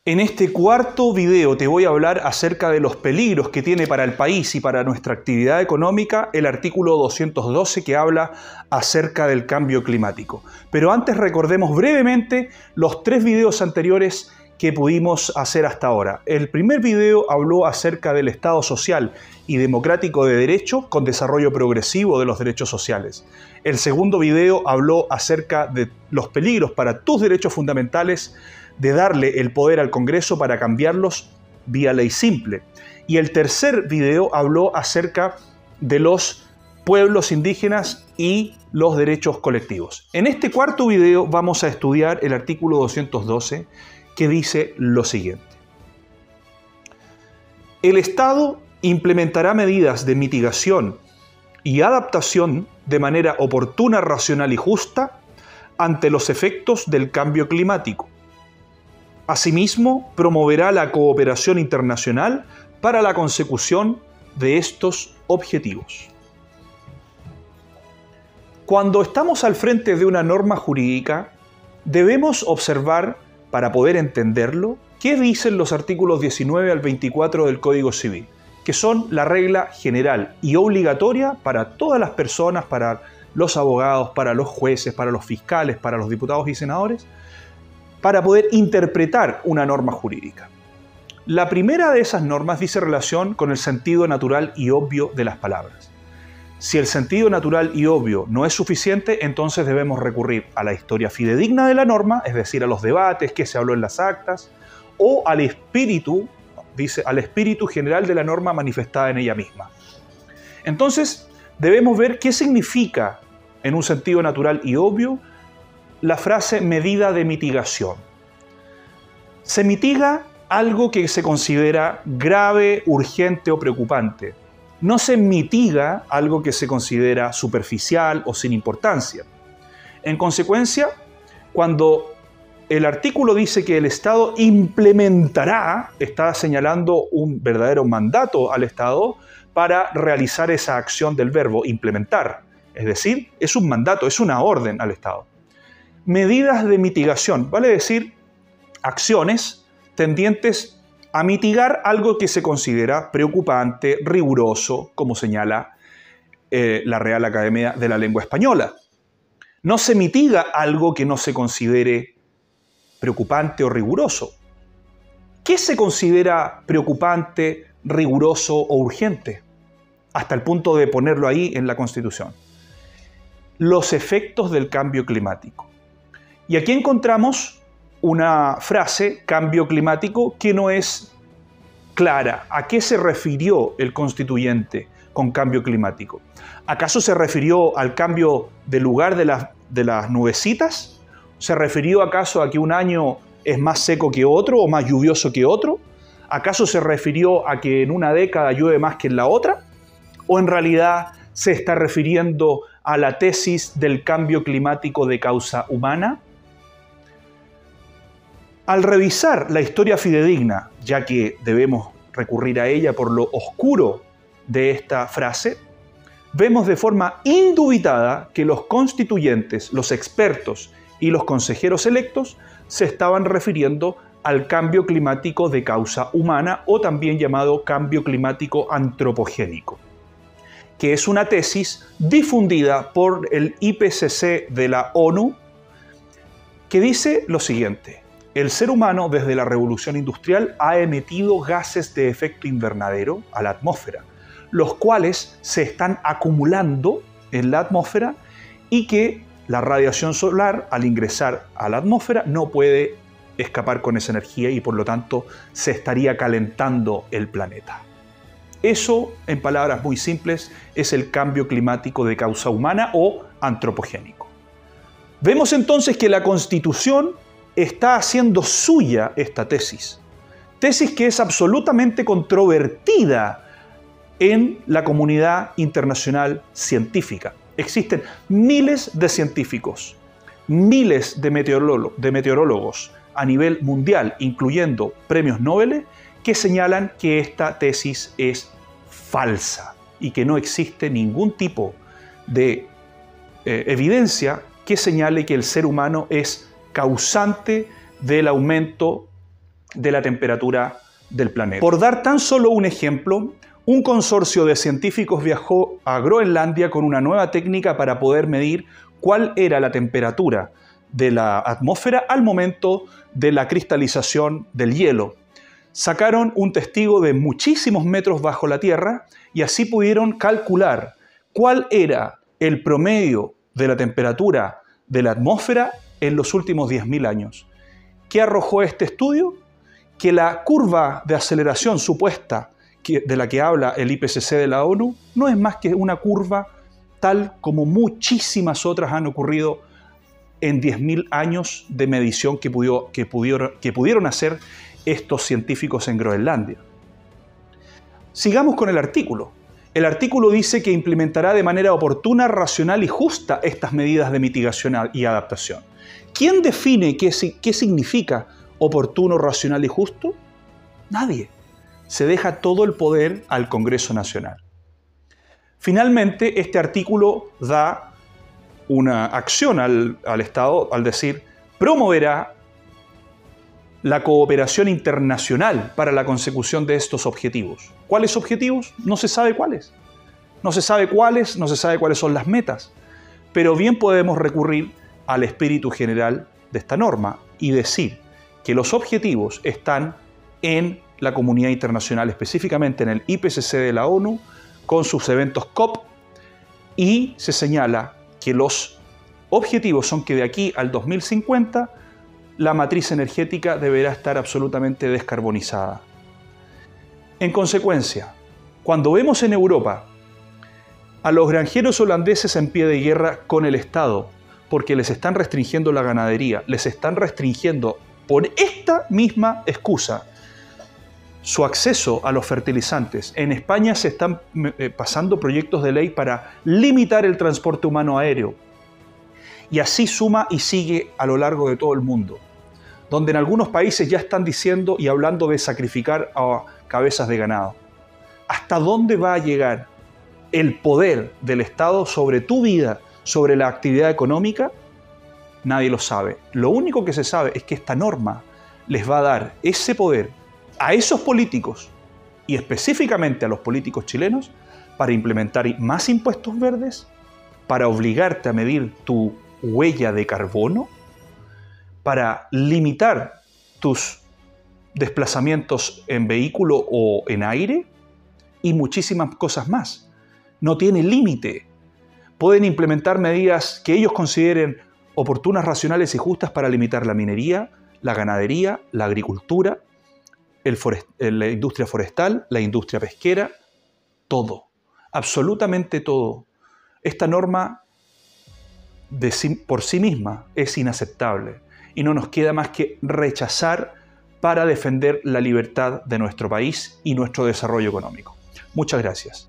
En este cuarto video te voy a hablar acerca de los peligros que tiene para el país y para nuestra actividad económica el artículo 212 que habla acerca del cambio climático. Pero antes recordemos brevemente los 3 videos anteriores que pudimos hacer hasta ahora. El primer video habló acerca del Estado social y democrático de derecho con desarrollo progresivo de los derechos sociales. El segundo video habló acerca de los peligros para tus derechos fundamentales de darle el poder al Congreso para cambiarlos vía ley simple. Y el tercer video habló acerca de los pueblos indígenas y los derechos colectivos. En este cuarto video vamos a estudiar el artículo 212 que dice lo siguiente. El Estado implementará medidas de mitigación y adaptación de manera oportuna, racional y justa ante los efectos del cambio climático. Asimismo, promoverá la cooperación internacional para la consecución de estos objetivos. Cuando estamos al frente de una norma jurídica, debemos observar, para poder entenderlo, qué dicen los artículos 19 al 24 del Código Civil, que son la regla general y obligatoria para todas las personas, para los abogados, para los jueces, para los fiscales, para los diputados y senadores, para poder interpretar una norma jurídica. La primera de esas normas dice relación con el sentido natural y obvio de las palabras. Si el sentido natural y obvio no es suficiente, entonces debemos recurrir a la historia fidedigna de la norma, es decir, a los debates que se habló en las actas, o al espíritu, dice, al espíritu general de la norma manifestada en ella misma. Entonces, debemos ver qué significa, en un sentido natural y obvio, la frase medida de mitigación. Se mitiga algo que se considera grave, urgente o preocupante. No se mitiga algo que se considera superficial o sin importancia. En consecuencia, cuando el artículo dice que el Estado implementará, está señalando un verdadero mandato al Estado para realizar esa acción del verbo implementar. Es decir, es un mandato, es una orden al Estado. Medidas de mitigación, vale decir acciones tendientes a mitigar algo que se considera preocupante, riguroso, como señala la Real Academia de la Lengua Española. No se mitiga algo que no se considere preocupante o riguroso. ¿Qué se considera preocupante, riguroso o urgente? Hasta el punto de ponerlo ahí en la Constitución. Los efectos del cambio climático. Y aquí encontramos una frase, cambio climático, que no es clara. ¿A qué se refirió el constituyente con cambio climático? ¿Acaso se refirió al cambio de lugar de las nubecitas? ¿Se refirió acaso a que un año es más seco que otro o más lluvioso que otro? ¿Acaso se refirió a que en una década llueve más que en la otra? ¿O en realidad se está refiriendo a la tesis del cambio climático de causa humana? Al revisar la historia fidedigna, ya que debemos recurrir a ella por lo oscuro de esta frase, vemos de forma indubitada que los constituyentes, los expertos y los consejeros electos se estaban refiriendo al cambio climático de causa humana o también llamado cambio climático antropogénico, que es una tesis difundida por el IPCC de la ONU que dice lo siguiente. El ser humano, desde la revolución industrial, ha emitido gases de efecto invernadero a la atmósfera, los cuales se están acumulando en la atmósfera y que la radiación solar, al ingresar a la atmósfera, no puede escapar con esa energía y por lo tanto se estaría calentando el planeta. Eso, en palabras muy simples, es el cambio climático de causa humana o antropogénico. Vemos entonces que la Constitución está haciendo suya esta tesis que es absolutamente controvertida en la comunidad internacional científica. Existen miles de científicos, miles de meteorólogos a nivel mundial, incluyendo premios Nobel, que señalan que esta tesis es falsa y que no existe ningún tipo de evidencia que señale que el ser humano es causante del aumento de la temperatura del planeta. Por dar tan solo un ejemplo, un consorcio de científicos viajó a Groenlandia con una nueva técnica para poder medir cuál era la temperatura de la atmósfera al momento de la cristalización del hielo. Sacaron un testigo de muchísimos metros bajo la Tierra y así pudieron calcular cuál era el promedio de la temperatura de la atmósfera en los últimos 10.000 años. ¿Qué arrojó este estudio? Que la curva de aceleración supuesta de la que habla el IPCC de la ONU no es más que una curva tal como muchísimas otras han ocurrido en 10.000 años de medición que pudieron hacer estos científicos en Groenlandia. Sigamos con el artículo. El artículo dice que implementará de manera oportuna, racional y justa estas medidas de mitigación y adaptación. ¿Quién define qué significa oportuno, racional y justo? Nadie. Se deja todo el poder al Congreso Nacional. Finalmente, este artículo da una acción al Estado al decir, promoverá la cooperación internacional para la consecución de estos objetivos. ¿Cuáles objetivos? No se sabe cuáles. No se sabe cuáles son las metas. Pero bien podemos recurrir al espíritu general de esta norma y decir que los objetivos están en la comunidad internacional, específicamente en el IPCC de la ONU, con sus eventos COP, y se señala que los objetivos son que de aquí al 2050 la matriz energética deberá estar absolutamente descarbonizada. En consecuencia, cuando vemos en Europa a los granjeros holandeses en pie de guerra con el Estado, porque les están restringiendo la ganadería, les están restringiendo por esta misma excusa su acceso a los fertilizantes. En España se están pasando proyectos de ley para limitar el transporte humano aéreo. Y así suma y sigue a lo largo de todo el mundo, donde en algunos países ya están diciendo y hablando de sacrificar a cabezas de ganado. ¿Hasta dónde va a llegar el poder del Estado sobre tu vida, sobre la actividad económica? Nadie lo sabe. Lo único que se sabe es que esta norma les va a dar ese poder a esos políticos, y específicamente a los políticos chilenos, para implementar más impuestos verdes, para obligarte a medir tu huella de carbono, para limitar tus desplazamientos en vehículo o en aire, y muchísimas cosas más. No tiene límite. Pueden implementar medidas que ellos consideren oportunas, racionales y justas para limitar la minería, la ganadería, la agricultura, la industria forestal, la industria pesquera, todo, absolutamente todo. Esta norma por sí misma es inaceptable y no nos queda más que rechazar para defender la libertad de nuestro país y nuestro desarrollo económico. Muchas gracias.